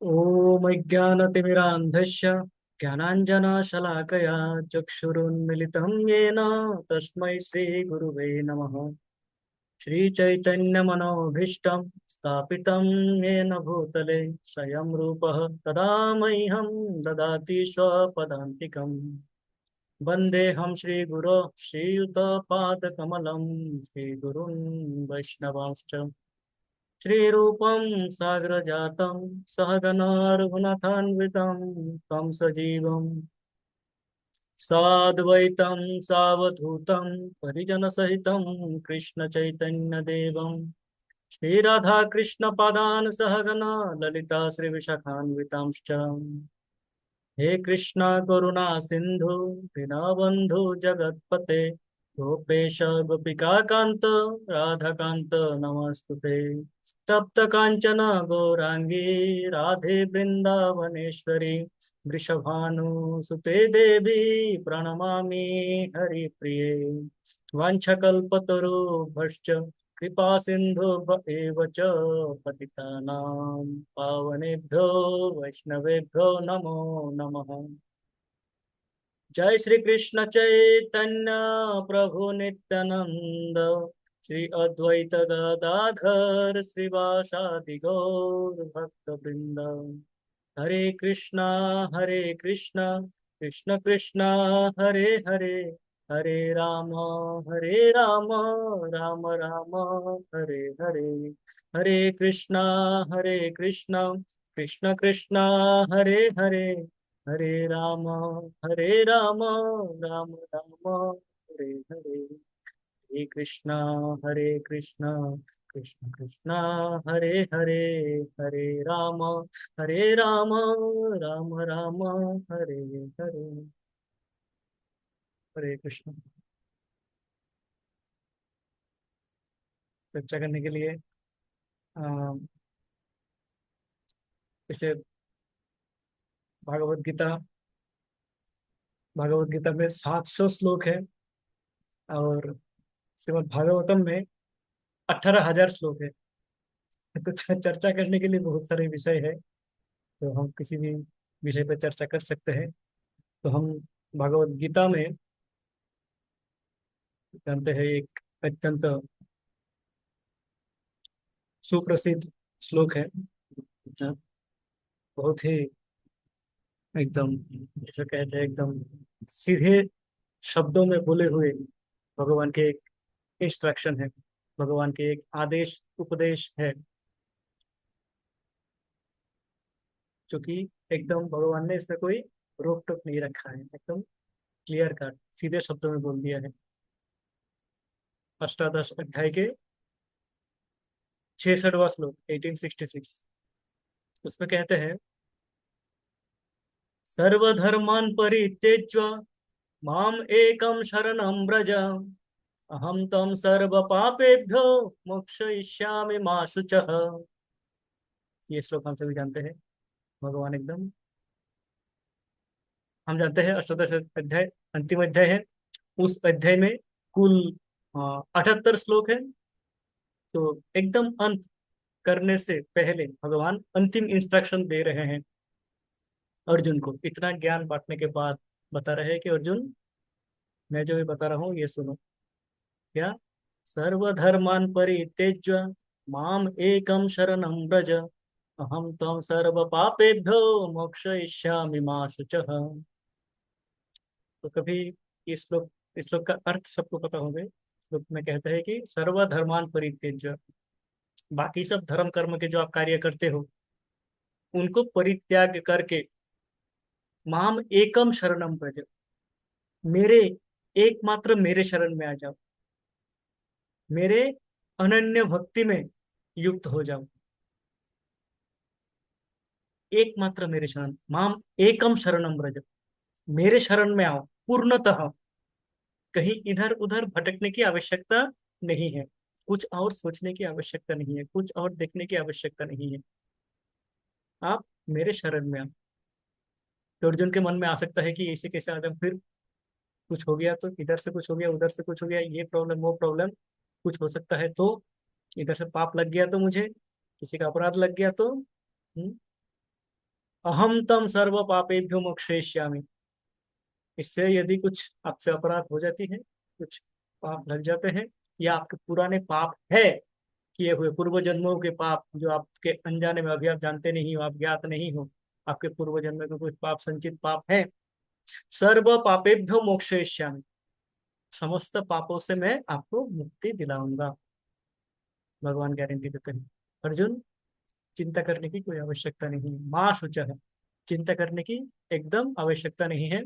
ॐ अज्ञानतिमिरान्धस्य ज्ञानाञ्जनशलाकया चक्षुरुन्मिलितं येन तस्मै श्रीगुरुवे नमः। श्रीचैतन्यमनोभीष्टं स्थापितं येन भूतले स्वयं रूपः तदा मह्यं ददाति स्वपदान्तिकम्। वन्देऽहं श्रीगुरो श्रीयुतपादकमलं श्रीगुरुन् वैष्णवांश्च श्रीरूपं साग्रजातं सहगना रघुनाथान्वितं तं सजीवं साद्वैतं सावधूतं परिजनसहितं कृष्णचैतन्यदेवं श्रीराधाकृष्णपादान् सहगना ललिता श्रीविशाखान्वितांश्च। हे कृष्णा करुणा सिंधु दीनबंधु जगतपते गोपेश गोपिका कांत राधा कांत नमस्तुते। तप्त कांचन गौरांगी राधे वृंदावनेश्वरी वृषभानुसुते देवी प्रणमामि हरिप्रिये। वाञ्छकल्पतरुभ्यश्च कृपा सिंधु एव च पतितानां पावनेभ्यो वैष्णवेभ्यो नमो नमः। जय श्री कृष्ण चैतन्य प्रभु नित्यानंद श्री अद्वैत गदाधर श्रीवासादि गौर भक्त वृंद। हरे कृष्णा कृष्ण कृष्ण हरे हरे हरे राम राम राम हरे हरे। हरे कृष्णा कृष्ण कृष्ण हरे हरे हरे राम राम राम हरे हरे। हरे कृष्णा कृष्ण कृष्ण हरे हरे हरे राम राम राम हरे हरे। हरे कृष्ण। चर्चा करने के लिए अ, इसे भागवत गीता भागवत गीता में 700 श्लोक है और श्रीमद् भागवतम में 18,000 श्लोक है। तो चर्चा करने के लिए बहुत सारे विषय है, तो हम किसी भी विषय पर चर्चा कर सकते हैं। तो हम भागवत गीता में जानते हैं एक अत्यंत सुप्रसिद्ध श्लोक है, बहुत ही एकदम जैसे कहते हैं एकदम सीधे शब्दों में बोले हुए भगवान के एक इंस्ट्रक्शन है, भगवान के एक आदेश उपदेश है, जो कि एकदम भगवान ने इसमें कोई रोक टोक नहीं रखा है, एकदम क्लियर कट सीधे शब्दों में बोल दिया है। अष्टादश अध्याय के 66वां श्लोक 1866, उसमें कहते हैं सर्वधर्मान् परित्यज्य माम एकम शरणं व्रज अहम तम सर्व पापेभ्यो मोक्षयिष्यामि मा शुचः। ये श्लोक हम सभी जानते हैं। भगवान एकदम हम जानते हैं अष्टादश अध्याय अंतिम अध्याय है। उस अध्याय में कुल 78 श्लोक है। तो एकदम अंत करने से पहले भगवान अंतिम इंस्ट्रक्शन दे रहे हैं अर्जुन को। इतना ज्ञान बांटने के बाद बता रहे हैं कि अर्जुन, मैं जो भी बता रहा हूँ ये सुनो। क्या? सर्वधर्मान् परित्यज्य माम एकम शरणं व्रज अहम त्वं सर्व पापेभ्यो मोक्षयिष्यामि मा शुचः। तो कभी इस श्लोक का अर्थ सबको पता होंगे। श्लोक में कहते हैं कि सर्वधर्मान परित्यज्य, बाकी सब धर्म कर्म के जो आप कार्य करते हो उनको परित्याग करके माम एकम शरणम व्रज, मेरे एकमात्र मेरे शरण में आ जाओ, मेरे अनन्य भक्ति में युक्त हो जाओ। एकमात्र मेरे शरण माम एकम शरणम व्रज, मेरे शरण में आओ पूर्णतः। कहीं इधर उधर भटकने की आवश्यकता नहीं है, कुछ और सोचने की आवश्यकता नहीं है, कुछ और देखने की आवश्यकता नहीं है। आप मेरे शरण में आओ। तो अर्जुन के मन में आ सकता है कि ऐसे कैसे आदम, फिर कुछ हो गया तो, इधर से कुछ हो गया उधर से कुछ हो गया, ये प्रॉब्लम वो प्रॉब्लम, कुछ हो सकता है तो, इधर से पाप लग गया तो, मुझे किसी का अपराध लग गया तो। अहम तम सर्व पापेभ्यो मोक्षयिष्यामि। इससे यदि कुछ आपसे अपराध हो जाती है, कुछ पाप लग जाते हैं, या आपके पुराने पाप है, किए हुए पूर्व जन्मों के पाप जो आपके अनजाने में, अभी आप जानते नहीं हो, आप ज्ञात नहीं हो, आपके पूर्व जन्म के कुछ पाप, संचित पाप है, सर्व पापेभ्यो मोक्षयिष्यामि, समस्त पापों से मैं आपको मुक्ति दिलाऊंगा। भगवान गारंटी देते हैं। अर्जुन, चिंता करने की कोई आवश्यकता नहीं है, माँ शुचः है, चिंता करने की एकदम आवश्यकता नहीं है।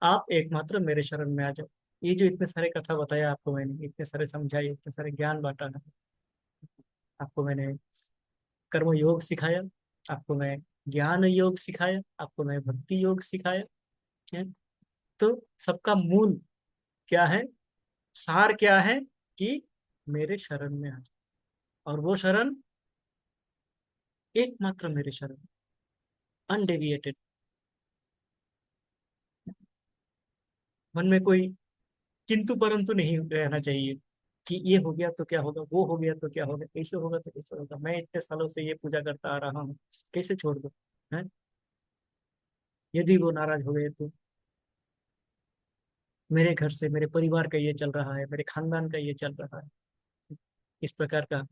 आप एकमात्र मेरे शरण में आ जाओ। ये जो इतने सारे कथा बताया आपको मैंने, इतने सारे समझाए, इतने सारे ज्ञान बांटा है, आपको मैंने कर्म योग सिखाया, आपको मैं ज्ञान योग सिखाया, आपको मैं भक्ति योग सिखाया है। तो सबका मूल क्या है, सार क्या है, कि मेरे शरण में आ जाओ। और वो शरण एकमात्र मेरे शरण, अनडेविएटेड। मन में कोई किंतु परंतु नहीं रहना चाहिए कि ये हो गया तो क्या होगा, वो हो गया तो क्या होगा, ऐसे होगा तो कैसे होगा, मैं इतने सालों से ये पूजा करता आ रहा हूँ, कैसे छोड़ दो। है, यदि वो नाराज हो गए तो मेरे घर से, मेरे परिवार का ये चल रहा है, मेरे खानदान का ये चल रहा है, इस प्रकार का,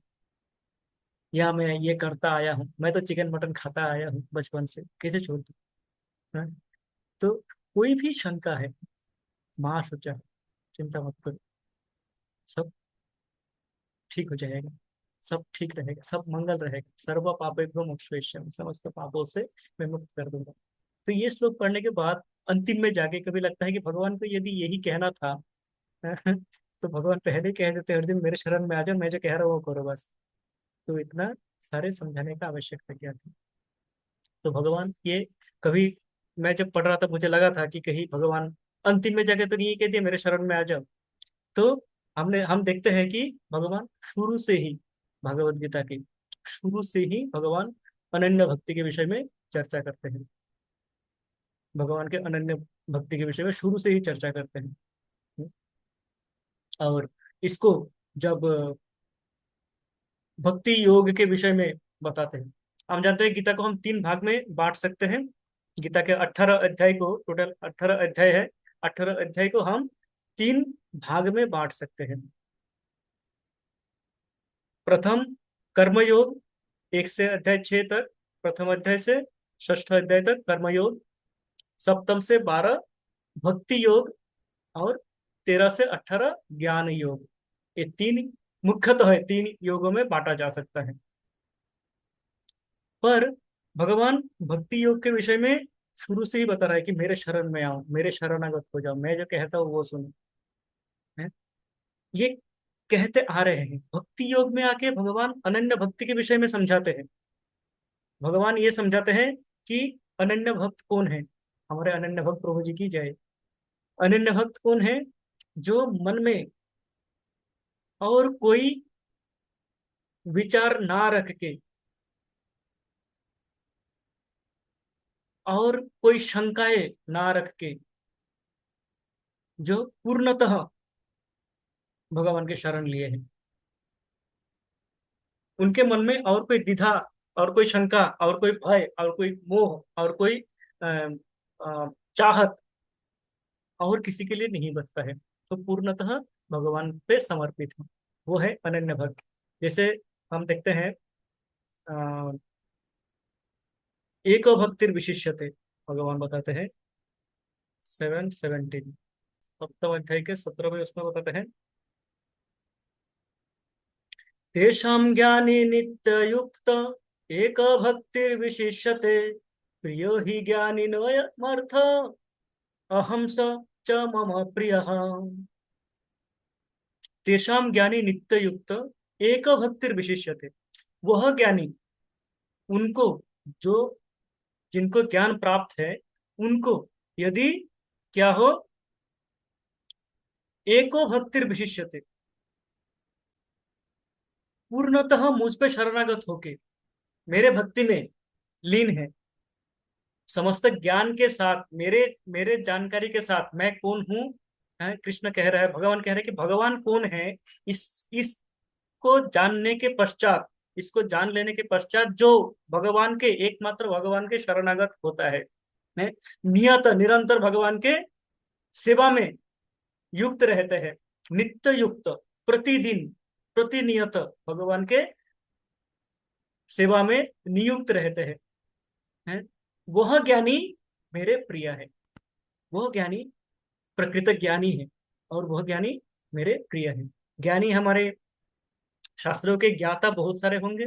या मैं ये करता आया हूँ, मैं तो चिकन मटन खाता आया हूँ बचपन से, कैसे छोड़ दूँ। है? तो कोई भी शंका है, माँ सोचा, चिंता मत करो, सब ठीक हो जाएगा, सब ठीक रहेगा, सब मंगल रहेगा, सर्व पापेभ्यो मोक्षयिष्यामि, समस्त पापों से मैं मुक्त कर दूंगा। तो ये श्लोक पढ़ने के बाद अंतिम में जाके कभी लगता है कि भगवान को यदि यही कहना था तो भगवान पहले ही कह देते, अर्जुन मेरे शरण में आ जाओ, मैं जो कह रहा हूँ वो करो बस। तो इतना सारे समझाने का आवश्यकता क्या थी। तो भगवान ये, कभी मैं जब पढ़ रहा था मुझे लगा था कि कहीं भगवान अंतिम में जाके तो नहीं कह दिया मेरे शरण में आ जाओ। तो हम देखते हैं कि भगवान शुरू से ही, भगवत गीता की शुरू से ही भगवान अनन्य भक्ति के विषय में चर्चा करते हैं। भगवान के अनन्य भक्ति के विषय में शुरू से ही चर्चा करते हैं। और इसको जब भक्ति योग के विषय में बताते हैं, हम जानते हैं गीता को हम 3 भाग में बांट सकते हैं। गीता के 18 अध्याय को, टोटल 18 अध्याय है, 18 अध्याय को हम 3 भाग में बांट सकते हैं। प्रथम कर्मयोग, 1 से अध्याय 6 तक, प्रथम अध्याय से षष्ठ अध्याय तक कर्मयोग, सप्तम से 12 भक्ति योग, और 13 से 18 ज्ञान योग। ये तीन मुख्यतः है, 3 योगों में बांटा जा सकता है। पर भगवान भक्ति योग के विषय में शुरू से ही बता रहा है कि मेरे शरण में आओ, मेरे शरणागत हो जाओ, मैं जो कहता हूँ वो सुनो। है, ये कहते आ रहे हैं। भक्ति योग में आके भगवान अनन्य भक्ति के विषय में समझाते हैं। भगवान ये समझाते हैं कि अनन्य भक्त कौन है। हमारे अनन्य भक्त प्रभु जी की जय। अनन्य भक्त कौन है, जो मन में और कोई विचार ना रख के, और कोई शंकाएं ना रख के, जो पूर्णतः भगवान के शरण लिए हैं। उनके मन में और कोई द्विधा, और कोई शंका, और कोई भय, और कोई मोह, और कोई अ, चाहत और किसी के लिए नहीं बचता है। तो पूर्णतः भगवान पे समर्पित हो, वो है अनन्य भक्त। जैसे हम देखते हैं, अ, एक भक्तिर विशिष्यते, भगवान बताते हैं 7:17, सप्तम अध्याय के 17वें उसमें बताते हैं, तेषां ज्ञानी नित्ययुक्त एक भक्तिर विशिष्यते, प्रियो हि ज्ञानिनोऽयमर्थ, अहम स च मम प्रियः। तेषाम ज्ञानी नित्य युक्त एक भक्तिर विशिष्यते, वह ज्ञानी, उनको, जो, जिनको ज्ञान प्राप्त है, उनको यदि क्या हो, एको भक्तिर विशिष्यते, पूर्णतः मुझ पे शरणागत होके मेरे भक्ति में लीन है, समस्त ज्ञान के साथ, मेरे मेरे जानकारी के साथ मैं कौन हूँ। है, कृष्ण कह रहा है, भगवान कह रहे हैं कि भगवान कौन है, इस इसको जानने के पश्चात इसको जान लेने के पश्चात जो भगवान के, एकमात्र भगवान के शरणागत होता है, नियत निरंतर भगवान के सेवा में युक्त रहते हैं, नित्य युक्त, प्रतिदिन प्रतिनियत भगवान के सेवा में नियुक्त रहते हैं, वह ज्ञानी मेरे प्रिय है। वह ज्ञानी प्रकृत ज्ञानी है, और वह ज्ञानी मेरे प्रिय है। ज्ञानी हमारे शास्त्रों के ज्ञाता बहुत सारे होंगे,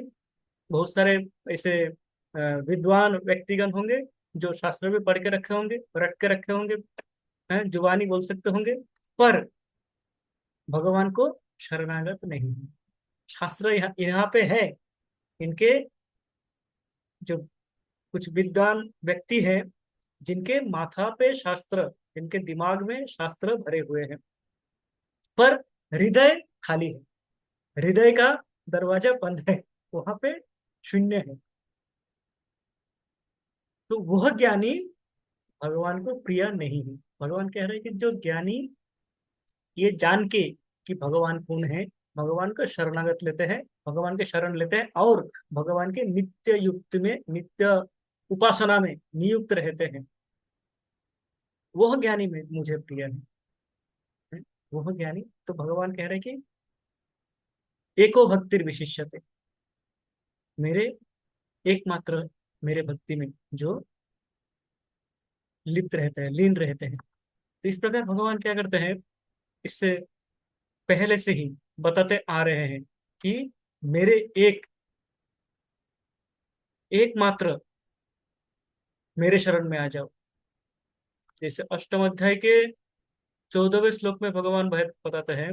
बहुत सारे ऐसे विद्वान व्यक्तिगण होंगे जो शास्त्र भी पढ़ के रखे होंगे, रट के रखे होंगे, जुबानी बोल सकते होंगे, पर भगवान को शरणागत नहीं है। शास्त्र यहाँ यहाँ पे है, इनके जो कुछ विद्वान व्यक्ति हैं जिनके माथा पे शास्त्र, जिनके दिमाग में शास्त्र भरे हुए हैं, पर हृदय खाली है, हृदय का दरवाजा बंद है, वहां पे शून्य है। तो वह ज्ञानी भगवान को प्रिय नहीं है। भगवान कह रहे हैं कि जो ज्ञानी ये जान के कि भगवान कौन है, भगवान का शरणागत लेते हैं, भगवान के शरण लेते हैं, और भगवान के नित्य युक्त में, नित्य उपासना में नियुक्त रहते हैं, वह ज्ञानी में मुझे प्रिय है। वह ज्ञानी, तो भगवान कह रहे हैं कि एको भक्तिर विशिष्यते, मेरे एकमात्र मेरे भक्ति में जो लिप्त रहते हैं, लीन रहते हैं। तो इस प्रकार भगवान क्या करते हैं, इससे पहले से ही बताते आ रहे हैं कि मेरे एकमात्र मेरे शरण में आ जाओ। जैसे अष्टम अध्याय के 14वें श्लोक में भगवान बताते हैं,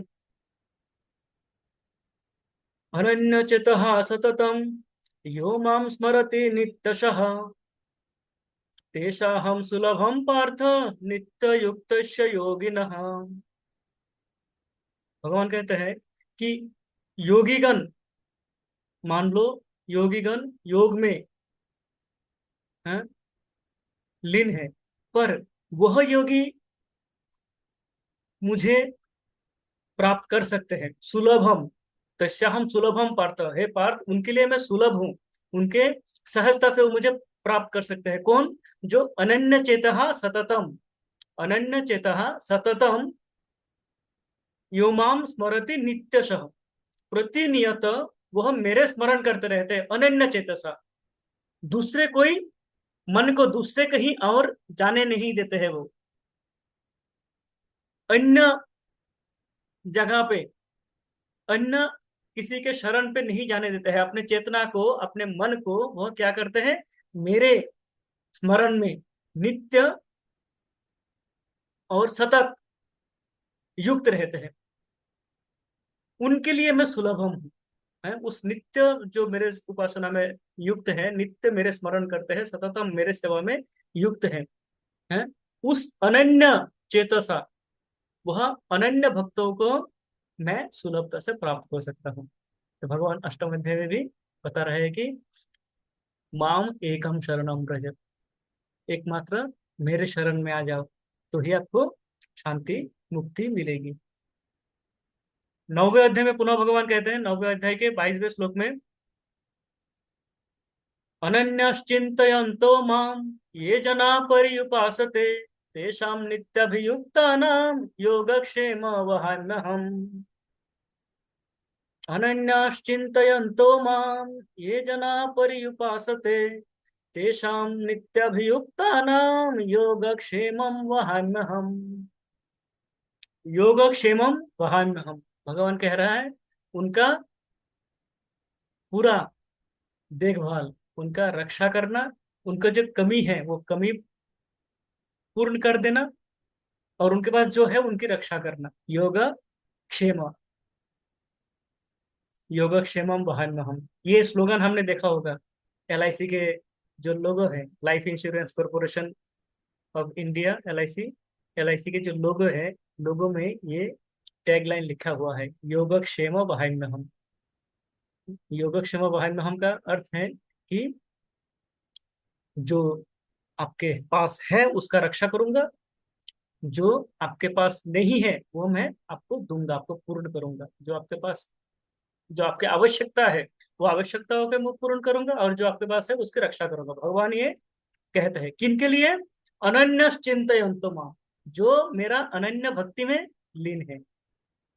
अनन्यचितः सततम यो माम स्मरति नित्यशः तेषाहं सुलभम पार्थ नित्य युक्त योगिनः। भगवान कहते हैं कि योगीगण, मान लो योगीगण योग में हैं, लीन है, पर वह योगी मुझे प्राप्त कर सकते हैं। सुलभम, तस्याहम सुलभम पार्थ, हे पार्थ उनके लिए मैं सुलभ हूं, उनके सहजता से वो मुझे प्राप्त कर सकते हैं। कौन? जो अनन्य चेतः सततम, अनन्य चेतः सततम यो माम स्मरति नित्यशः, प्रतिनियत वह मेरे स्मरण करते रहते हैं, अनन्य चेतसा, दूसरे कोई मन को दूसरे कहीं और जाने नहीं देते हैं, वो अन्य जगह पे, अन्य किसी के शरण पे नहीं जाने देते हैं। अपने चेतना को, अपने मन को वह क्या करते हैं, मेरे स्मरण में नित्य और सतत युक्त रहते हैं। उनके लिए मैं सुलभम हूँ, है उस नित्य जो मेरे उपासना में युक्त है, नित्य मेरे स्मरण करते हैं, सततम मेरे सेवा में युक्त है उस अनन्य चेतसा, वह अनन्य भक्तों को मैं सुलभता से प्राप्त हो सकता हूँ। तो भगवान अष्टम अध्याय में भी बता रहे हैं कि माम एकम शरणम व्रज, एकमात्र मेरे शरण में आ जाओ, तो ही आपको शांति मुक्ति मिलेगी। 9वें अध्याय में पुनः भगवान कहते हैं, 9वें अध्याय के 22वें श्लोक में, अनन्यश्चिन्तयन्तो माम ये जना पर्युपासते तेषां नित्यभियुक्तानां योगक्षेम वहाम्यहम्। अनन्यश्चिन्तयन्तो माम ये जना पर्युपासते तेषां नित्यभियुक्तानां योगक्षेमं वहाम्यहम्। योगक्षेमम वहाम्यहम्, भगवान कह रहा है उनका पूरा देखभाल, उनका रक्षा करना, उनका जो कमी है वो कमी पूर्ण कर देना, और उनके पास जो है उनकी रक्षा करना। योग क्षेम, योगक्षेमम वहाम्यहम्, ये स्लोगन हमने देखा होगा। LIC के जो लोगो है, life insurance corporation of India, LIC के जो लोगो है, लोगो में ये टैगलाइन लिखा हुआ है, योगक्षेम वहाम्यहम्। योगक्षेम वहाम्यहम् का अर्थ है कि जो आपके पास है उसका रक्षा करूंगा, जो आपके पास नहीं है वो मैं आपको दूंगा, आपको पूर्ण करूंगा। जो आपके पास, जो आपकी आवश्यकता है वो आवश्यकताओं के मैं पूर्ण करूंगा और जो आपके पास है उसकी रक्षा करूंगा। भगवान ये कहते हैं किनके लिए? अनन्य चिंतयन्तु माम, जो मेरा अनन्य भक्ति में लीन है,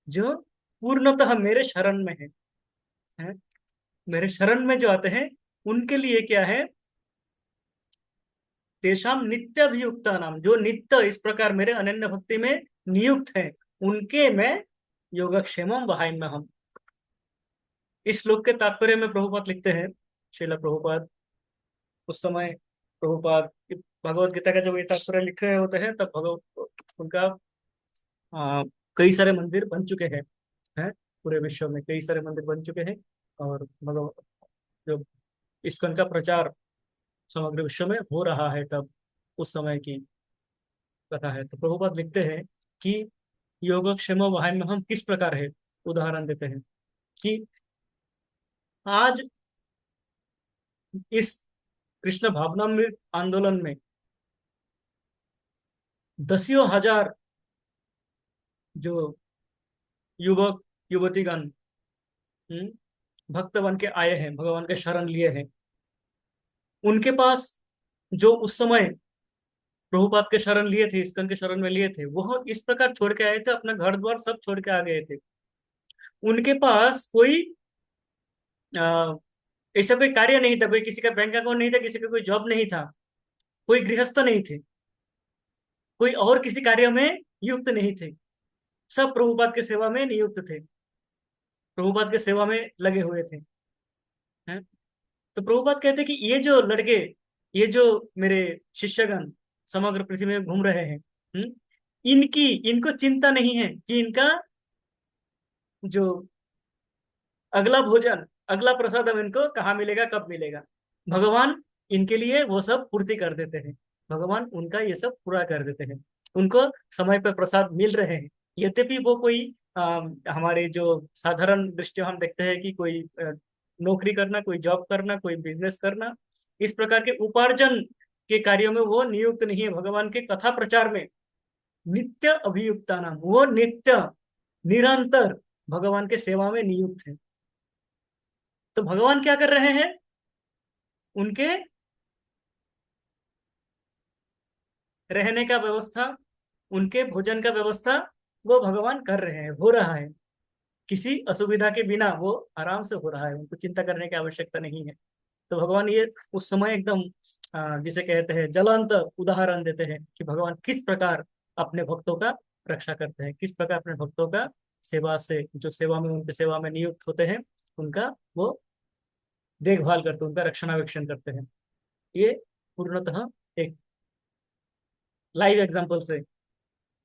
जो पूर्णतः मेरे शरण में है? मेरे शरण में जो आते हैं उनके लिए क्या है? तेषाम नित्य अभियुक्ता नाम, जो नित्य इस प्रकार मेरे अनन्य भक्ति में नियुक्त है, उनके मैं योगक्षेमम वहाम्य हम। इस श्लोक के तात्पर्य में प्रभुपाद लिखते हैं, श्रीला प्रभुपाद उस समय, प्रभुपाद भगवत गीता का जब ये तात्पर्य लिख रहे होते हैं तब भगवत उनका आ, कई सारे मंदिर बन चुके हैं पूरे विश्व में कई सारे मंदिर बन चुके हैं। और भगवत जो इस्कॉन का प्रचार समग्र विश्व में हो रहा है तब उस समय की कथा है। तो प्रभुपाद लिखते हैं कि योगक्षेम वहाय में हम किस प्रकार है, उदाहरण देते हैं कि आज इस कृष्ण भावनामृत आंदोलन में दसियों हजार जो युवक युवतीगण भक्त बन के आए हैं, भगवान के शरण लिए हैं, उनके पास जो उस समय प्रभुपाद के शरण लिए थे, इस्कन के शरण में लिए थे, वह इस प्रकार छोड़ के आए थे, अपना घर द्वार सब छोड़ के आ गए थे। उनके पास कोई आ, ऐसा कोई कार्य नहीं था, कोई किसी का बैंक अकाउंट नहीं था, किसी का कोई जॉब नहीं था, कोई गृहस्थ नहीं थे, कोई और किसी कार्य में नियुक्त नहीं थे, सब प्रभुपाद के सेवा में नियुक्त थे, प्रभुपाद के सेवा में लगे हुए थे। हैं? तो प्रभुपाद कहते कि ये जो लड़के, ये जो मेरे शिष्यगण समग्र पृथ्वी में घूम रहे हैं, इनकी इनको चिंता नहीं है कि इनका जो अगला भोजन, अगला प्रसाद इनको कहाँ मिलेगा, कब मिलेगा। भगवान इनके लिए वो सब पूर्ति कर देते हैं, भगवान उनका ये सब पूरा कर देते हैं, उनको समय पर प्रसाद मिल रहे हैं। यद्यपि वो कोई हमारे जो साधारण दृष्टि हम देखते हैं कि कोई नौकरी करना, कोई जॉब करना, कोई बिजनेस करना, इस प्रकार के उपार्जन के कार्यों में वो नियुक्त नहीं है। भगवान के कथा प्रचार में नित्य अभियुक्ता नाम, वो नित्य निरंतर भगवान के सेवा में नियुक्त है। तो भगवान क्या कर रहे हैं? उनके रहने का व्यवस्था, उनके भोजन का व्यवस्था वो भगवान कर रहे हैं, हो रहा है, किसी असुविधा के बिना वो आराम से हो रहा है, उनको चिंता करने की आवश्यकता नहीं है। तो भगवान ये उस समय एकदम जिसे कहते हैं ज्वलंत उदाहरण देते हैं कि भगवान किस प्रकार अपने भक्तों का रक्षा करते हैं, किस प्रकार अपने भक्तों का सेवा से, जो सेवा में उनके सेवा में नियुक्त होते हैं, उनका वो देखभाल करते हैं, उनका रक्षणावेक्षण करते हैं। ये पूर्णतः एक लाइव एग्जाम्पल से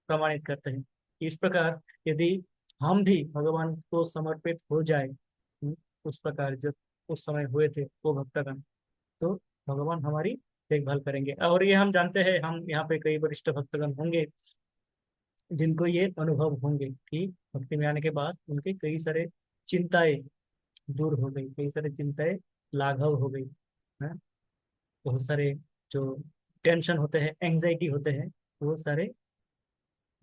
प्रमाणित करते हैं कि इस प्रकार यदि हम भी भगवान को समर्पित हो जाए, उस प्रकार जो उस समय हुए थे वो भक्तगण, तो भगवान हमारी देखभाल करेंगे। और ये हम जानते हैं, हम यहाँ पे कई वरिष्ठ भक्तगण होंगे जिनको ये अनुभव होंगे कि भक्ति में आने के बाद उनके कई सारे चिंताएं दूर हो गई, कई सारे चिंताएं लाघव हो गई है। बहुत सारे जो टेंशन होते हैं, एंजाइटी होते हैं, वो सारे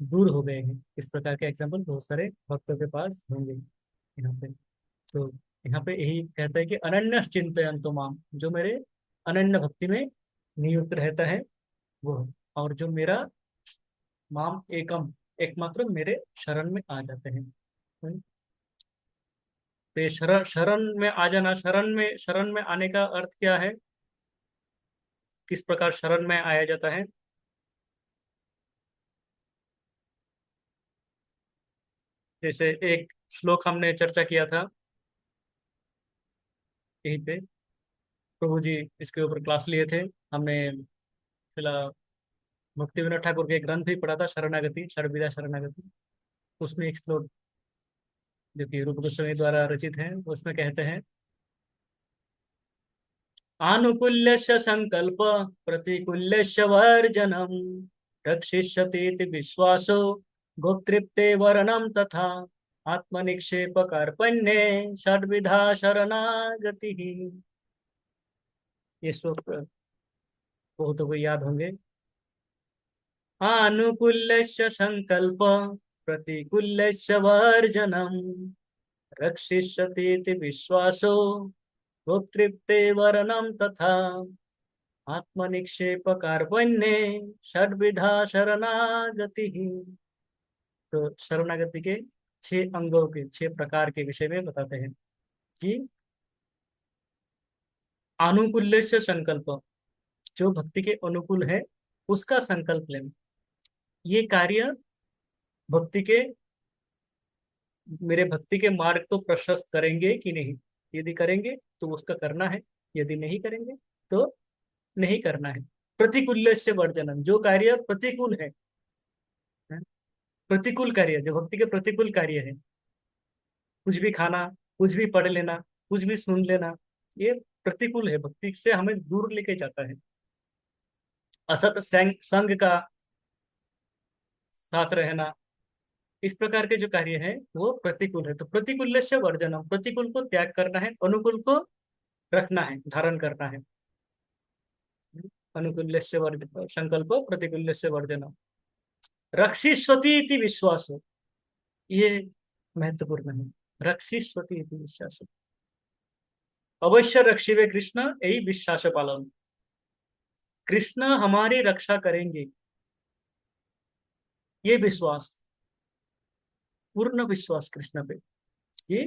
दूर हो गए हैं। इस प्रकार के एग्जाम्पल बहुत सारे भक्तों के पास होंगे यहाँ पे। तो यहाँ पे यही कहता है कि अनन्य चिंतयन्तु माम, जो मेरे अनन्य भक्ति में नियुक्त रहता है वो, और जो मेरा माम एकम, एकमात्र मेरे शरण में आ जाते हैं। तो ये शरण, शरण में आ जाना, शरण में आने का अर्थ क्या है, किस प्रकार शरण में आया जाता है? जैसे एक श्लोक हमने चर्चा किया था यहीं पे, प्रभु जी इसके ऊपर क्लास लिए थे हमने, फिलहाल भक्ति विनोद ठाकुर के एक ग्रंथ भी पढ़ा था, शरणागति, षड्विधा शरणागति। उसमें एक श्लोक जो कि रूप गोस्वामी द्वारा रचित है, उसमें कहते हैं आनुकूल्यस्य संकल्प प्रतिकूल्यस्य वर्जनम रक्षिष्यतीति विश्वासो गोप्तृप्ते वरणम तथा आत्मनिक्षेप कार्पण्ये षड्विधा शरणागति। ये श्लोक बहुतों को याद होंगे। आनुकूल्यस्य संकल्प प्रतिकूल्यस्य वर्जनम रक्षिष्यतीति विश्वासो भोक्तृप्ते वरणम तथा आत्मनिक्षेप कार्पण्ये षड्विधा शरणागति। तो शरणागति के 6 अंगों के 6 प्रकार के विषय में बताते हैं कि अनुकूल्य से संकल्प, जो भक्ति के अनुकूल है उसका संकल्प लेना। ये कार्य भक्ति के मेरे भक्ति के मार्ग को प्रशस्त करेंगे कि नहीं। यदि करेंगे तो उसका करना है, यदि नहीं करेंगे तो नहीं करना है। प्रतिकूल्य से वर्जनम, जो कार्य प्रतिकूल है, प्रतिकूल कार्य जो भक्ति के प्रतिकूल कार्य है, कुछ भी खाना, कुछ भी पढ़ लेना, कुछ भी सुन लेना, ये प्रतिकूल है, भक्ति से हमें दूर लेके जाता है। असत संग संग का साथ रहना, इस प्रकार के जो कार्य है वो प्रतिकूल है। तो प्रतिकूल से वर्जनम, प्रतिकूल को त्याग करना है, अनुकूल को रखना है, धारण करना है। अनुकूल्य से वर्ज संकल्प, प्रतिकूल्य से वर्जनम। रक्षिष्वती इति विश्वास, ये महत्वपूर्ण है। रक्षिष्वती इति विश्वास, अवश्य रक्षिवे कृष्ण, यही विश्वास पालन। कृष्ण हमारी रक्षा करेंगे, ये विश्वास, पूर्ण विश्वास कृष्ण पे कि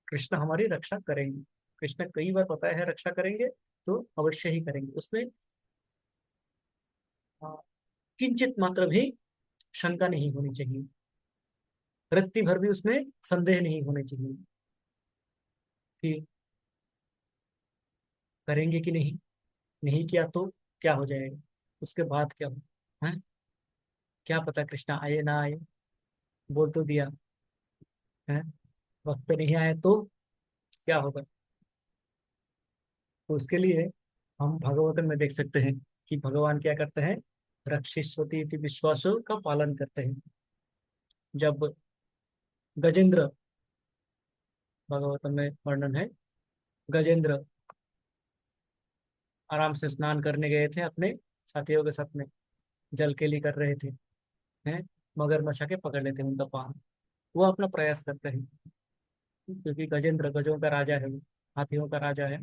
कृष्ण हमारी रक्षा करेंगे। कृष्ण कई बार बताया है रक्षा करेंगे, तो अवश्य ही करेंगे। उसमें आ, किंचित मात्र भी शंका नहीं होनी चाहिए, रत्ती भर भी उसमें संदेह नहीं होने चाहिए कि करेंगे कि नहीं, नहीं किया तो क्या हो जाएगा, उसके बाद क्या हो है। क्या पता कृष्णा आए ना आए, बोल तो दिया है, वक्त पे नहीं आए तो क्या होगा। तो उसके लिए हम भागवतम में देख सकते हैं कि भगवान क्या करते हैं, रक्षिष्वती इति विश्वासों का पालन करते हैं। जब गजेंद्र, भागवतम में वर्णन है, गजेंद्र आराम से स्नान करने गए थे अपने साथियों के साथ में, जल केली कर रहे थे, हैं, मगरमच्छ आके पकड़ लेते हैं उनका पान। वो अपना प्रयास करते हैं, क्योंकि गजेंद्र गजों का राजा है, वो हाथियों का राजा है।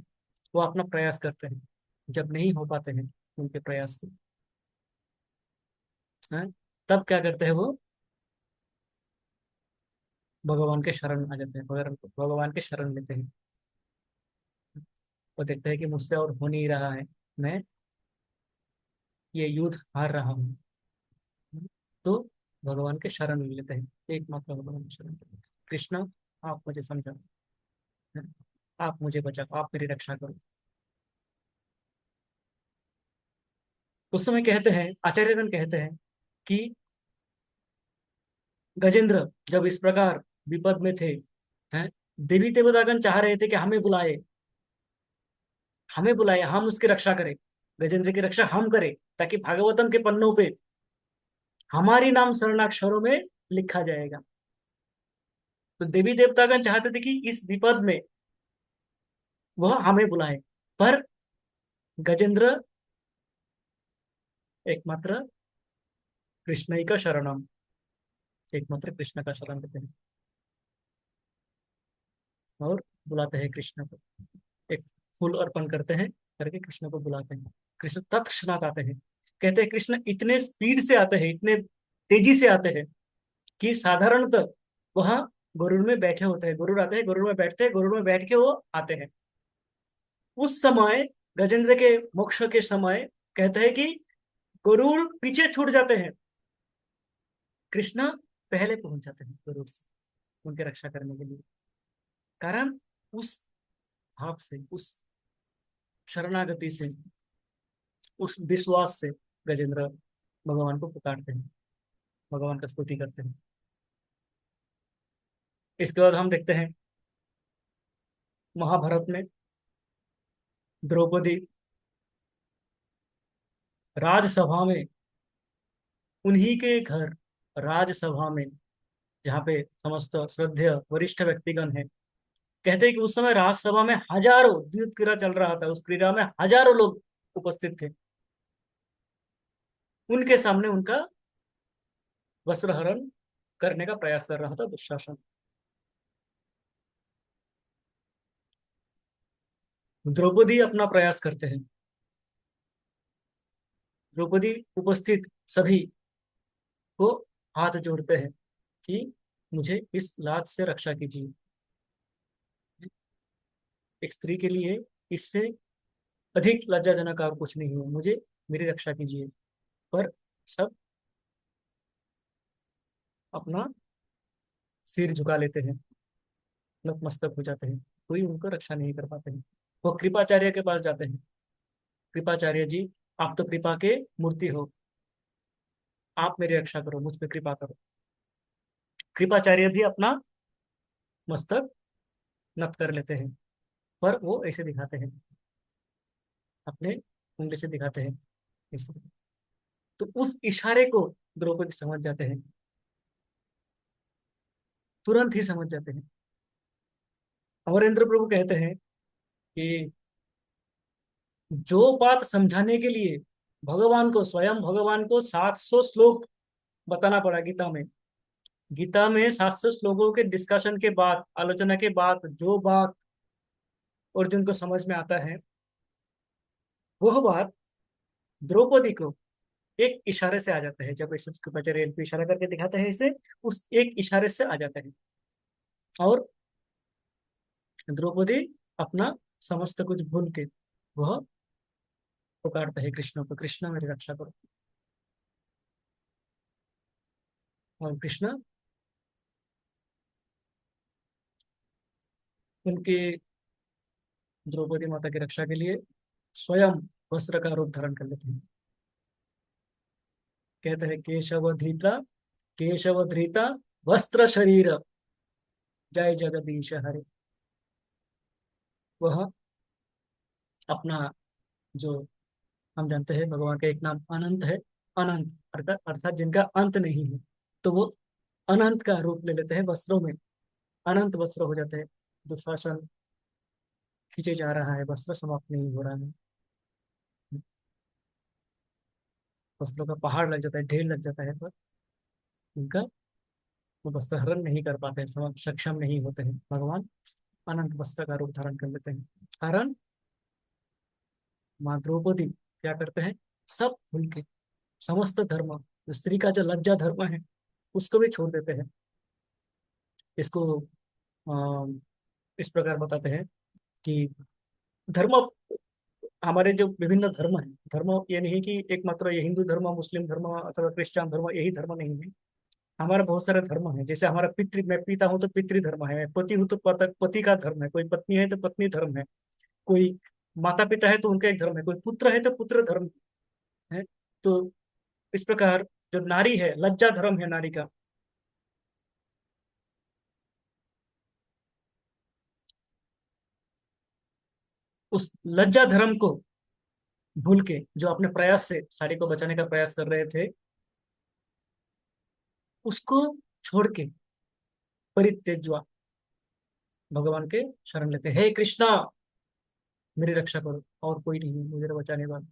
वो अपना प्रयास करते हैं, जब नहीं हो पाते हैं उनके प्रयास से, हैं, तब क्या करते हैं वो भगवान के शरण आ जाते हैं, भगवान के शरण लेते हैं। वो देखते हैं कि मुझसे और हो नहीं रहा है, मैं ये युद्ध हार रहा हूँ। तो भगवान के शरण ले लेते हैं, एकमात्र भगवान के शरण लेते हैं। कृष्ण आप मुझे समझाओ, हैं? आप मुझे बचाओ, आप मेरी रक्षा करो। उस समय कहते हैं, आचार्यगण कहते हैं कि गजेंद्र जब इस प्रकार विपद में थे, हैं, देवी देवतागण चाह रहे थे कि हमें बुलाए, हमें बुलाए, हम उसकी रक्षा करें, गजेंद्र की रक्षा हम करें, ताकि भागवतम के पन्नों पे हमारी नाम स्वर्णाक्षरों में लिखा जाएगा। तो देवी देवतागण चाहते थे कि इस विपद में वह हमें बुलाए, पर गजेंद्र एकमात्र कृष्ण ही का शरणम, एकमात्र कृष्ण का शरण लेते हैं और बुलाते हैं कृष्ण को, एक फूल अर्पण करते हैं, करके कृष्ण को बुलाते हैं। कृष्ण तत्क्षणात आते हैं। कहते हैं कृष्ण इतने स्पीड से आते हैं, इतने तेजी से आते हैं कि साधारणतः वह गरुड़ में बैठे होते हैं, गरुड़ आते हैं, गरुड़ में बैठते हैं, गरुड़ में बैठ के वो आते हैं। उस समय गजेंद्र के मोक्ष के समय कहते हैं कि गरुड़ पीछे छूट जाते हैं, कृष्ण पहले पहुंच जाते हैं गरुड़ से उनकी रक्षा करने के लिए। कारण उस भाव से, उस शरणागति से, उस विश्वास से गजेंद्र भगवान को पुकारते हैं, भगवान का स्तुति करते हैं। इसके बाद हम देखते हैं महाभारत में द्रौपदी राजसभा में, उन्हीं के घर राजसभा में, जहाँ पे समस्त श्रद्धेय वरिष्ठ व्यक्तिगण है, कहते हैं कि उस समय राजसभा में हजारों द्युत क्रीड़ा चल रहा था, उस क्रीड़ा में हजारों लोग उपस्थित थे। उनके सामने उनका वस्त्रहरण करने का प्रयास कर रहा था दुशासन। द्रौपदी अपना प्रयास करते हैं। द्रौपदी उपस्थित सभी को हाथ जोड़ते हैं कि मुझे इस लात से रक्षा कीजिए। एक स्त्री के लिए इससे अधिक लज्जाजनक और कुछ नहीं है, मुझे मेरी रक्षा कीजिए। पर सब अपना सिर झुका लेते हैं, नतमस्तक हो जाते हैं, कोई उनको रक्षा नहीं कर पाते हैं। वो कृपाचार्य के पास जाते हैं। कृपाचार्य जी, आप तो कृपा के मूर्ति हो, आप मेरी रक्षा करो, मुझ पे कृपा करो। कृपाचार्य भी अपना मस्तक नत कर लेते हैं, पर वो ऐसे दिखाते हैं, अपने उंगली से दिखाते हैं ऐसे। तो उस इशारे को द्रौपदी समझ जाते हैं, तुरंत ही समझ जाते हैं। अमरेंद्र प्रभु कहते हैं कि जो बात समझाने के लिए भगवान को, स्वयं भगवान को 700 श्लोक बताना पड़ा गीता में। गीता में 700 श्लोकों के डिस्कशन के बाद, आलोचना के बाद जो बात अर्जुन को समझ में आता है, वह बात द्रौपदी को एक इशारे से आ जाता है। जब ऐसे कृपाचार्य को इशारा करके दिखाते हैं इसे, उस एक इशारे से आ जाता है। और द्रौपदी अपना समस्त कुछ भूल के वह पुकारता है कृष्ण को, कृष्ण मेरी रक्षा करो। और कृष्ण उनके, द्रौपदी माता की रक्षा के लिए स्वयं वस्त्र का रूप धारण कर लेते हैं। कहते हैं केशव धीता, केशव धृता वस्त्र शरीर, जय जगदीश हरे। वह अपना, जो हम जानते हैं भगवान का एक नाम अनंत है, अनंत अर्थात अर्थात जिनका अंत नहीं है, तो वो अनंत का रूप ले लेते हैं वस्त्रों में, अनंत वस्त्र हो जाते हैं। दुशासन खींचे जा रहा है, वस्त्र समाप्त नहीं हो रहा है, वस्त्रों का पहाड़ लग जाता है, ढेर लग जाता है, पर उनका वो वस्त्र हरण नहीं कर पाते हैं, सक्षम नहीं होते हैं। भगवान अनंत वस्त्र का रूप धारण कर लेते हैं। कारण माँ द्रौपदी क्या करते हैं, सब भूल के समस्त धर्म, जो स्त्री का जो लज्जा धर्म है, उसको भी छोड़ देते हैं। इसको अ, इस प्रकार बताते हैं कि धर्म, हमारे जो विभिन्न धर्म है, धर्म ये नहीं कि एक मात्र ये हिंदू धर्म, मुस्लिम धर्म अथवा क्रिश्चियन धर्म, यही धर्म नहीं है। हमारा बहुत सारे धर्म है। जैसे हमारा पितृ, मैं पिता हूँ तो पितृ धर्म है, पति हूँ तो पति का धर्म है, कोई पत्नी है तो पत्नी धर्म है, कोई माता पिता है तो उनका एक धर्म है, कोई पुत्र है तो पुत्र धर्म है। तो इस प्रकार जो नारी है, लज्जा धर्म है नारी का। उस लज्जा धर्म को भूल के जो अपने प्रयास से साड़ी को बचाने का प्रयास कर रहे थे, उसको छोड़ के परित्यज्वा भगवान के शरण लेते, हे कृष्णा मेरी रक्षा करो, और कोई नहीं है मुझे बचाने वाला।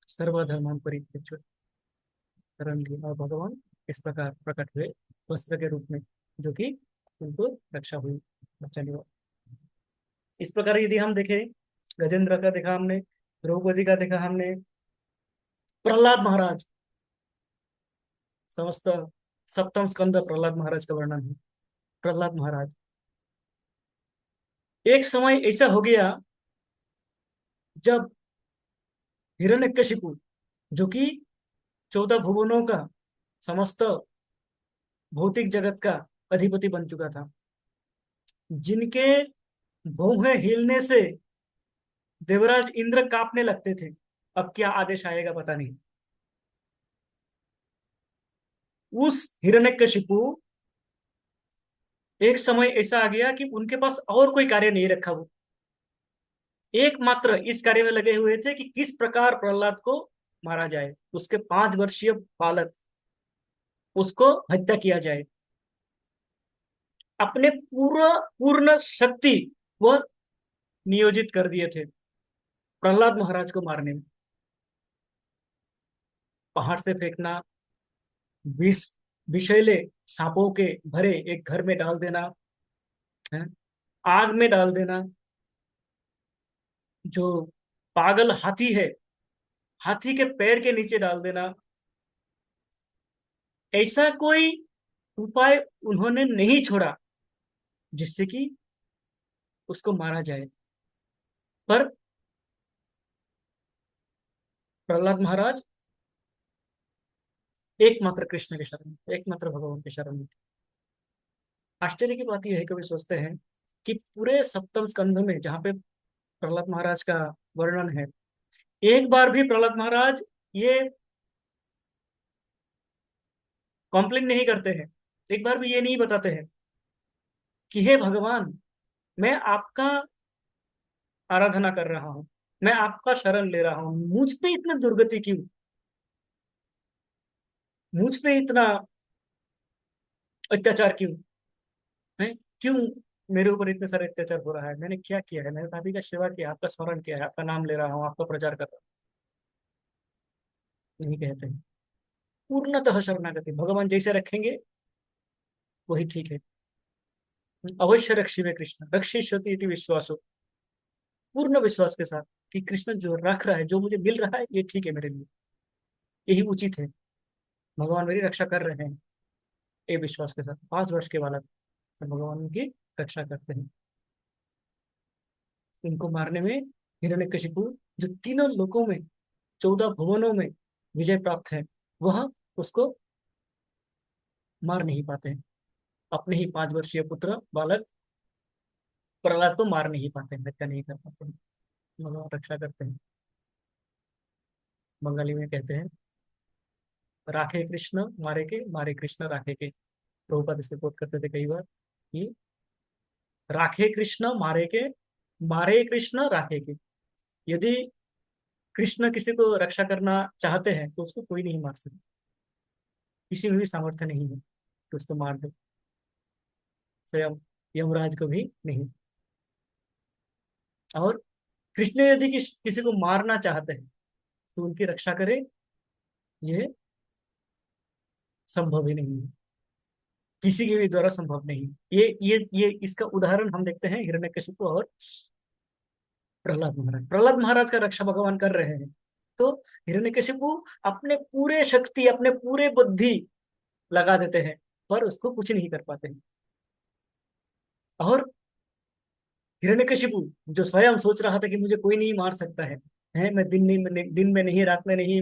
सर्वधर्मान परित्यज्य शरण लिया, और भगवान इस प्रकार प्रकट हुए वस्त्र के रूप में, जो कि उनको रक्षा हुई, बचाने वाला। इस प्रकार यदि हम देखें, गजेंद्र का देखा हमने, द्रौपदी का देखा हमने, प्रहलाद महाराज, समस्त सप्तम स्कंद प्रहलाद महाराज का वर्णन है। प्रहलाद महाराज, एक समय ऐसा हो गया जब हिरण्यकशिपु, जो कि 14 भुवनों का, समस्त भौतिक जगत का अधिपति बन चुका था, जिनके भौहें हिलने से देवराज इंद्र कांपने लगते थे। अब क्या आदेश आएगा पता नहीं। उस हिरण्यकशिपु, एक समय ऐसा आ गया कि उनके पास और कोई कार्य नहीं रखा, वो एकमात्र इस कार्य में लगे हुए थे कि किस प्रकार प्रहलाद को मारा जाए, उसके 5 वर्षीय बालक, उसको हत्या किया जाए। अपने पूरा पूर्ण शक्ति वह नियोजित कर दिए थे प्रहलाद महाराज को मारने में। पहाड़ से फेंकना, विष, विषैले सांपों के भरे एक घर में डाल देना है, आग में डाल देना, जो पागल हाथी है हाथी के पैर के नीचे डाल देना, ऐसा कोई उपाय उन्होंने नहीं छोड़ा जिससे कि उसको मारा जाए। पर प्रहलाद महाराज एकमात्र कृष्ण के शरण में, एकमात्र भगवान के शरण में थे। आश्चर्य की बात यह है, कभी सोचते हैं कि पूरे सप्तम स्कंध में जहाँ पे प्रहलाद महाराज का वर्णन है, एक बार भी प्रहलाद महाराज ये कॉम्प्लेन नहीं करते हैं, एक बार भी ये नहीं बताते हैं कि हे भगवान, मैं आपका आराधना कर रहा हूँ, मैं आपका शरण ले रहा हूँ, मुझ पे इतना दुर्गति क्यों, मुझ पे इतना अत्याचार क्यों है, क्यों मेरे ऊपर इतने सारे अत्याचार हो रहा है, मैंने क्या किया है, मैंने भाभी का सेवा किया, आपका स्मरण किया है, आपका नाम ले रहा हूँ, आपका प्रचार कर रहा हूँ, नहीं कहते हैं। पूर्णतः शरणागति, भगवान जैसे रखेंगे वही ठीक है। अवश्य रक्षिवे कृष्ण रक्षिष्यति इति विश्वासो, पूर्ण विश्वास के साथ कि कृष्ण जो रख रहा है, जो मुझे मिल रहा है, ये ठीक है मेरे लिए, यही उचित है, भगवान मेरी रक्षा कर रहे हैं। ये विश्वास के साथ 5 वर्ष के बालक तो भगवान उनकी रक्षा करते हैं। उनको मारने में हिरण्यकशिपु, जो तीनों लोकों में, 14 भुवनों में विजय प्राप्त है, वह उसको मार नहीं पाते हैं। अपने ही 5 वर्षीय पुत्र बालक प्रहलाद को मार नहीं पाते हैं, हत्या नहीं कर पाते हैं, भगवान रक्षा करते हैं। बंगाली में कहते हैं, राखे कृष्ण मारे कृष्ण राखे के। प्रभुपाद इसको कोट करते थे कई बार कि राखे कृष्ण मारे कृष्ण राखे के। यदि कृष्ण किसी को रक्षा करना चाहते हैं तो उसको कोई नहीं मार सकता, किसी में भी सामर्थ्य नहीं है कि उसको मार दे, स्वयं यमराज को भी नहीं। और कृष्ण यदि किसी को मारना चाहते हैं तो उनकी रक्षा करे, ये संभव ही नहीं है, किसी के भी द्वारा संभव नहीं। ये इसका उदाहरण हम देखते हैं हिरण्यकशिपु और प्रहलाद महाराज का रक्षा भगवान कर रहे हैं। तो हिरण्यकशिपु अपने पूरे शक्ति, अपने पूरे बुद्धि लगा देते हैं, पर उसको कुछ नहीं कर पाते हैं। और हिरण्यकशिपु जो स्वयं सोच रहा था कि मुझे कोई नहीं मार सकता है मैं दिन में नहीं, रात में नहीं,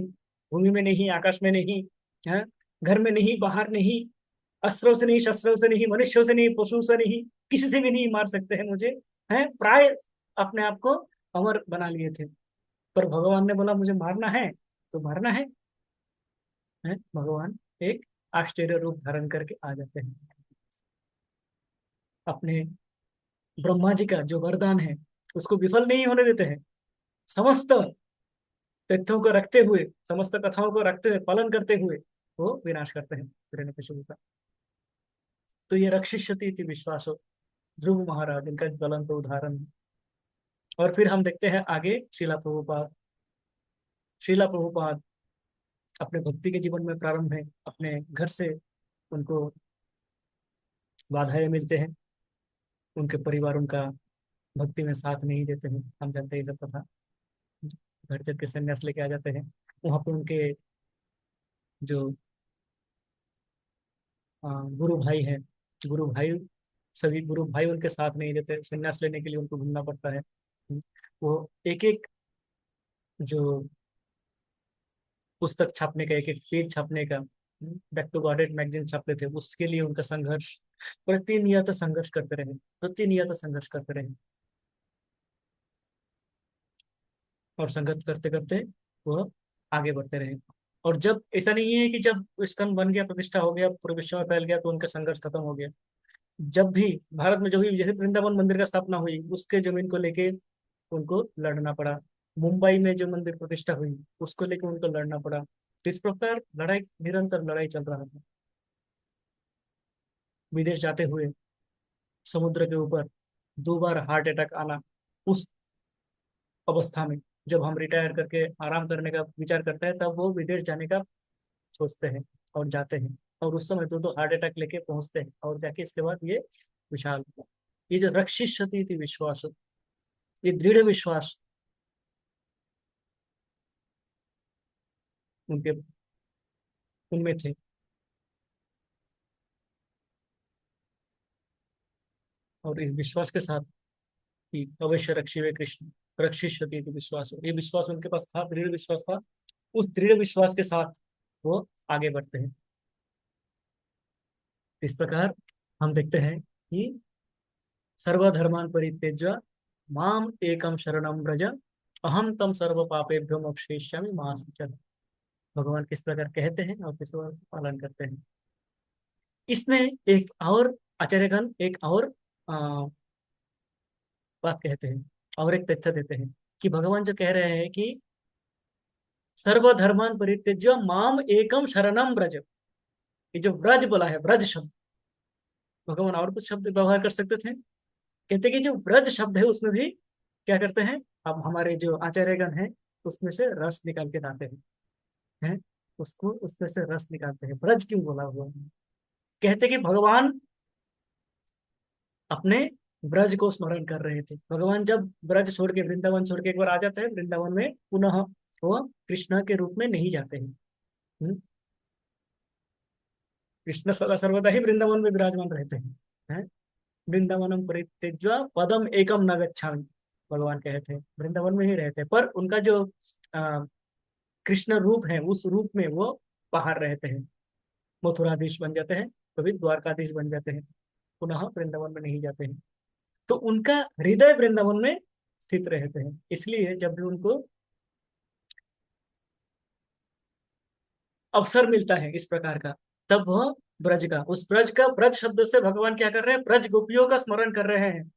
भूमि में नहीं, आकाश में नहीं, है घर में नहीं, बाहर नहीं, अस्त्रों से नहीं, शस्त्रों से नहीं, मनुष्यों से नहीं, पशु से नहीं, किसी से भी नहीं मार सकते हैं मुझे, है प्राय अपने आप को अमर बना लिए थे। पर भगवान ने बोला मुझे मारना है तो मारना है भगवान एक आश्चर्य रूप धारण करके आ जाते हैं। अपने ब्रह्मा जी का जो वरदान है उसको विफल नहीं होने देते हैं, समस्त तथ्यों को रखते हुए, समस्त कथाओं को रखते हुए, पालन करते हुए वो विनाश करते हैं हिरण्यकशिपु का। तो ये रक्षिष्यति इति विश्वासो, ध्रुव महाराज इनका ज्वलंत उदाहरण है। और फिर हम देखते हैं आगे शिला प्रभुपाद अपने भक्ति के जीवन में प्रारंभ है, अपने घर से उनको बाधाएं मिलते हैं, उनके परिवार उनका भक्ति में साथ नहीं देते हैं, हम जानते हैं ये सब कथा। घर चल के संन्यास लेके आ जाते हैं, वहां पे उनके जो गुरु भाई हैं, गुरु भाई सभी गुरु भाई उनके साथ नहीं देते, संन्यास लेने के लिए उनको घूमना पड़ता है। वो एक एक जो पुस्तक छापने का, एक एक पेज छापने का, बैक टू गॉडेड मैगजीन छापते थे, उसके लिए उनका संघर्ष, प्रतिनियत संघर्ष करते रहे, प्रतिनियत संघर्ष करते रहे। और संघर्ष करते करते वह आगे बढ़ते रहे। और जब ऐसा नहीं है कि जब स्कंद बन गया, प्रतिष्ठा हो गया, पूरे विश्व में फैल गया तो उनका संघर्ष खत्म हो गया। जब भी भारत में जो भी, जैसे वृंदावन मंदिर का स्थापना हुई, उसके जमीन को लेके उनको लड़ना पड़ा। मुंबई में जो मंदिर प्रतिष्ठा हुई उसको लेके उनको लड़ना पड़ा। तो इस प्रकार लड़ाई, निरंतर लड़ाई चल रहा था। विदेश जाते हुए समुद्र के ऊपर 2 बार हार्ट अटैक आना, उस अवस्था में जब हम रिटायर करके आराम करने का विचार करते हैं, तब वो विदेश जाने का सोचते हैं और जाते हैं। और उस समय 2 2 हार्ट अटैक लेके पहुंचते हैं और जाके इसके बाद ये विशाल हुआ। ये जो रक्षिष्यति इति विश्वास, ये दृढ़ विश्वास उनके उनमें थे। और इस विश्वास के साथ कि अवश्य रक्षिवे कृष्ण, रक्षिष्यति इति विश्वास, ये विश्वास उनके पास था, दृढ़ विश्वास था। उस दृढ़ विश्वास के साथ वो आगे बढ़ते हैं। इस प्रकार हम देखते हैं कि सर्वधर्मान परित्यज्य माम एकम शरणम व्रज अहम तम सर्व पापेभ्यो मोक्षयिष्यामि मा शुचः। भगवान किस प्रकार कहते हैं और किस प्रकार पालन करते हैं। इसमें एक और आचार्यगण एक और बात कहते हैं और एक तथ्य देते हैं कि भगवान जो कह रहे हैं कि सर्वधर्मान परित्यज्य माम एकम शरणम व्रज, ये जो व्रज बोला है, व्रज शब्द, भगवान और कुछ शब्द व्यवहार कर सकते थे। कहते कि जो व्रज शब्द है उसमें भी क्या करते हैं, अब हमारे जो आचार्यगण हैं उसमें से रस निकाल के लाते हैं, उसको उसमें से रस निकालते हैं। ब्रज क्यों बोला हुआ है? कहते कि भगवान अपने ब्रज को स्मरण कर रहे थे। भगवान जब ब्रज छोड़ के वृंदावन छोड़ के एक बार आ जाते हैं, वृंदावन में पुनः वो कृष्ण के रूप में नहीं जाते हैं। हम्म, कृष्ण सदा सर्वदा ही वृंदावन में विराजमान रहते हैं। वृंदावनम परित्यज्य पदम एकम न गच्छामि, भगवान कहे थे वृंदावन में ही रहते हैं, पर उनका जो अ, कृष्ण रूप है उस रूप में वो बाहर रहते हैं, मथुराधीश बन जाते हैं, कभी द्वारकाधीश बन जाते हैं, पुनः वृंदावन में नहीं जाते हैं। तो उनका हृदय वृंदावन में स्थित रहते हैं, इसलिए जब भी उनको अवसर मिलता है इस प्रकार का, तब वह ब्रज का, उस ब्रज का, ब्रज शब्द से भगवान क्या कर रहे हैं, ब्रज गोपियों का स्मरण कर रहे हैं।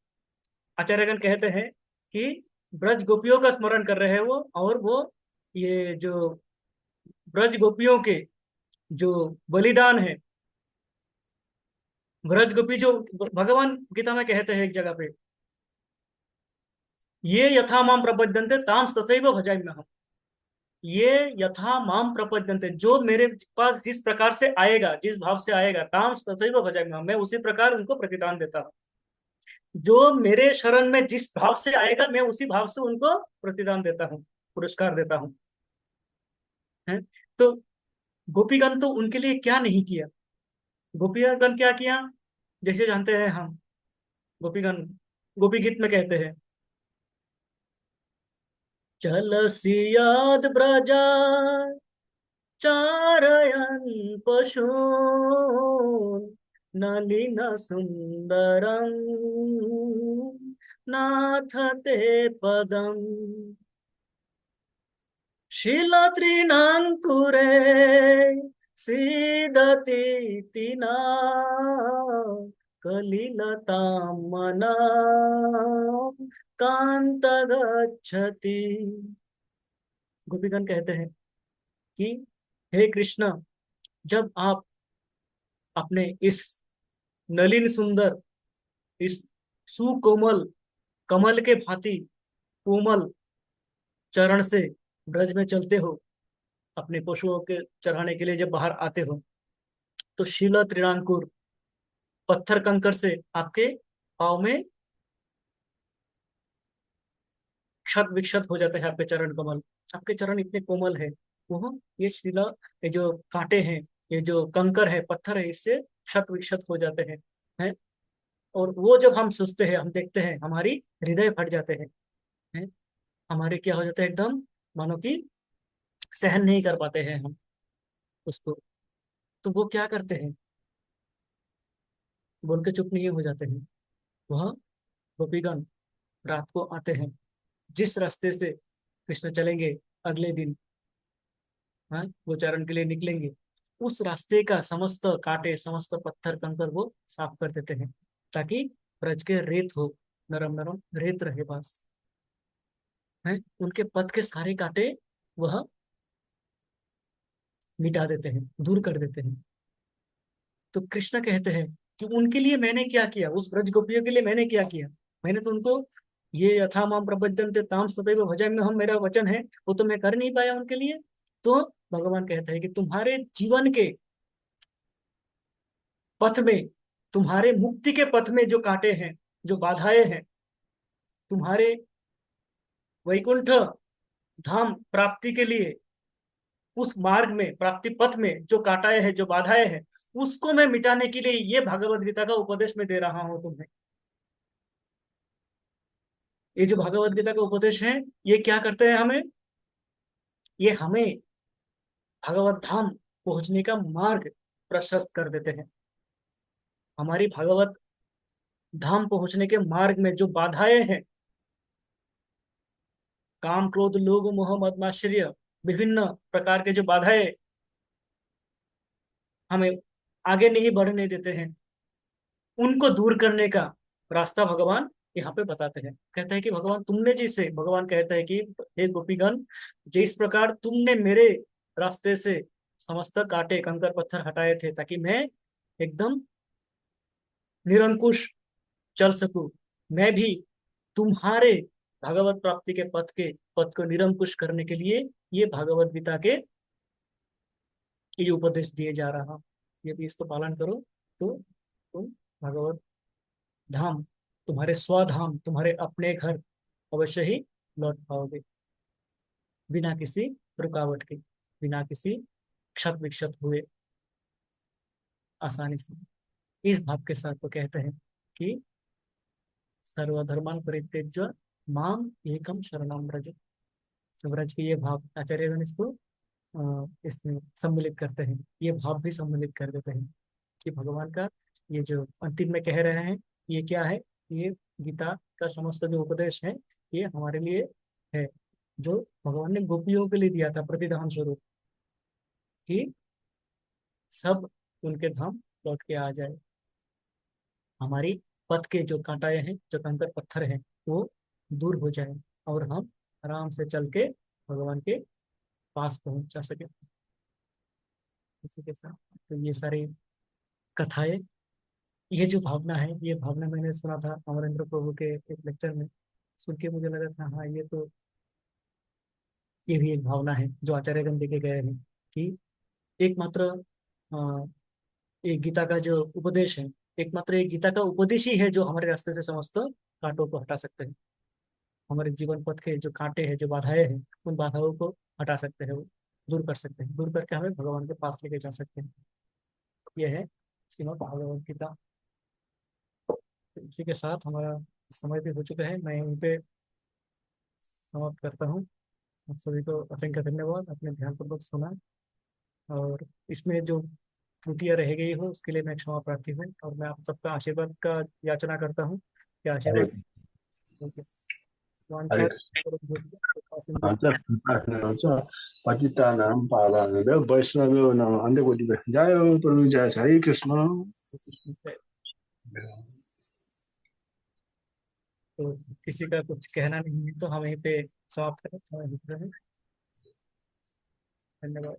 आचार्यगण कहते हैं कि ब्रज गोपियों का स्मरण कर रहे हैं वो, और वो ये जो ब्रज गोपियों के जो बलिदान है, ब्रज गोपी जो भगवान गीता में कहते हैं एक जगह पे, ये यथा माम प्रपद्यन्ते ताम तथैव भजाम्यहम्, ये यथा माम प्रपद्यन्ते, जो मेरे पास जिस प्रकार से आएगा, जिस भाव से आएगा, ताम तथैव भजाम्यहम्, मैं उसी प्रकार उनको प्रतिदान देता हूँ। जो मेरे शरण में जिस भाव से आएगा मैं उसी भाव से उनको प्रतिदान देता हूँ, पुरस्कार देता हूँ। है तो गोपीगण तो उनके लिए क्या नहीं किया, गोपीगण क्या किया, जैसे जानते हैं हम, गोपीगण गोपी गीत में कहते हैं, चल सियाद ब्रजा चारयन् पशून् नलिन सुंदरम नाथ ते पदम शिलतृणाङ्कुरे सीदति तिना कलिलतां मना कांत गच्छति। गोपीगण कहते हैं कि हे कृष्ण, जब आप अपने इस नलिन सुंदर, इस सुकोमल, कमल के भांति कोमल चरण से ब्रज में चलते हो, अपने पशुओं के चराने के लिए जब बाहर आते हो, तो शिला तृणांकुर, पत्थर कंकर से आपके पाँव में क्षत विक्षत हो जाते हैं, आपके चरण कमल, आपके चरण इतने कोमल है, वो ये शिला, ये जो कांटे हैं, ये जो कंकर है, पत्थर है, इससे क्षत विक्षत हो जाते हैं। और वो जब हम सोचते हैं, हम देखते हैं, हमारी हृदय फट जाते हैं। हमारे क्या हो जाते हैं, एकदम मानो कि सहन नहीं कर पाते हैं हम उसको। तो वो क्या करते हैं, बोल के चुप नहीं हो जाते हैं। वह गोपीगण रात को आते हैं, जिस रास्ते से कृष्ण चलेंगे अगले दिन, हाँ, वो चारण के लिए निकलेंगे, उस रास्ते का समस्त कांटे, समस्त पत्थर कंकर वो साफ कर देते हैं, ताकि ब्रज के रेत हो, नरम नरम रेत रहे पास है, उनके पथ के सारे कांटे वह मिटा देते हैं, दूर कर देते हैं। तो कृष्ण कहते हैं कि उनके लिए मैंने क्या किया, उस ब्रज गोपियों के लिए मैंने क्या किया, मैंने तो उनको ये यथा माम प्रपद्यन्ते ताम तथैव भजाम्यहम्, हम, मेरा वचन है वो तो मैं कर नहीं पाया उनके लिए। तो भगवान कहता है कि तुम्हारे जीवन के पथ में, तुम्हारे मुक्ति के पथ में जो कांटे हैं, जो बाधाएं हैं, तुम्हारे वैकुंठ धाम प्राप्ति के लिए उस मार्ग में, प्राप्ति पथ में जो कांटाएं हैं, जो बाधाएं हैं, उसको मैं मिटाने के लिए ये भागवत गीता का उपदेश मैं दे रहा हूं तुम्हें। ये जो भागवत गीता का उपदेश है, ये क्या करते हैं हमें? ये हमें भगवत धाम पहुंचने का मार्ग प्रशस्त कर देते हैं। हमारी भगवत धाम पहुंचने के मार्ग में जो बाधाएं हैं, काम क्रोध लोभ मोह मद मात्सर्य, विभिन्न प्रकार के जो बाधाएं हमें आगे नहीं बढ़ने देते हैं, उनको दूर करने का रास्ता भगवान यहाँ पे बताते हैं। कहते हैं कि भगवान तुमने जैसे, भगवान कहते हैं कि हे गोपीगण, जिस प्रकार तुमने मेरे रास्ते से समस्त कांटे कंकर पत्थर हटाए थे ताकि मैं एकदम निरंकुश चल सकूं, मैं भी तुम्हारे भागवत प्राप्ति के पथ को निरंकुश करने के लिए ये भागवत गीता के ये उपदेश दिए जा रहा। यदि इसको पालन करो तो तुम भगवत धाम, तुम्हारे स्वधाम, तुम्हारे अपने घर अवश्य ही लौट पाओगे, बिना किसी रुकावट के, बिना किसी क्षत विक्षत हुए, आसानी से। इस भाव के साथ वो कहते हैं कि सर्वधर्मान परित्यज्य माम एकम शरणम व्रज। तो व्रज के ये भाव आचार्यगण इसको इसमें सम्मिलित करते हैं, ये भाव भी सम्मिलित कर देते हैं कि भगवान का ये जो अंतिम में कह रहे हैं, ये क्या है? ये गीता का समस्त जो उपदेश है, ये हमारे लिए है, जो भगवान ने गोपियों के लिए दिया था प्रतिदान स्वरूप, कि सब उनके धाम लौट के आ जाए, हमारी पथ के जो कांटाएं हैं, जो कंकर पत्थर हैं, वो दूर हो जाए और हम आराम से चल के भगवान के पास पहुंच जा सके। इसी के साथ तो ये सारी कथाएं, ये जो भावना है, ये भावना मैंने सुना था अमरेंद्र प्रभु के एक लेक्चर में, सुन के मुझे लगा था हाँ, ये तो ये भी एक भावना है जो आचार्यगण देके गए हैं कि एकमात्र एक गीता का जो उपदेश है, एकमात्र एक गीता का उपदेश ही है जो हमारे रास्ते से समस्त कांटों को हटा सकते हैं, हमारे जीवन पथ के जो कांटे हैं, जो बाधाएं हैं, उन बाधाओं को हटा सकते हैं, वो दूर कर सकते हैं, दूर करके हमें भगवान के पास लेके जा सकते हैं। ये है श्रीमद् भागवत गीता। तो इसी के साथ हमारा समय भी हो चुका है, मैं यहीं पे समाप्त करता हूँ। आप सभी को असंख्य धन्यवाद, अपने ध्यानपूर्वक सुना, और इसमें जो त्रुटियां रह गई हो उसके लिए मैं क्षमा प्रार्थी हूँ, और मैं आप सबका आशीर्वाद का याचना करता हूँ कि हरे आशीर्वाद हरे वांछा कृष्ण। च कृष्ण च पतितानां पावनानां वैष्णवो नमः अन्ते जय प्रभु जय हरे कृष्ण। तो किसी का कुछ कहना नहीं है तो हम यहीं पे समाप्त करें, समय हो रहा है। धन्यवाद।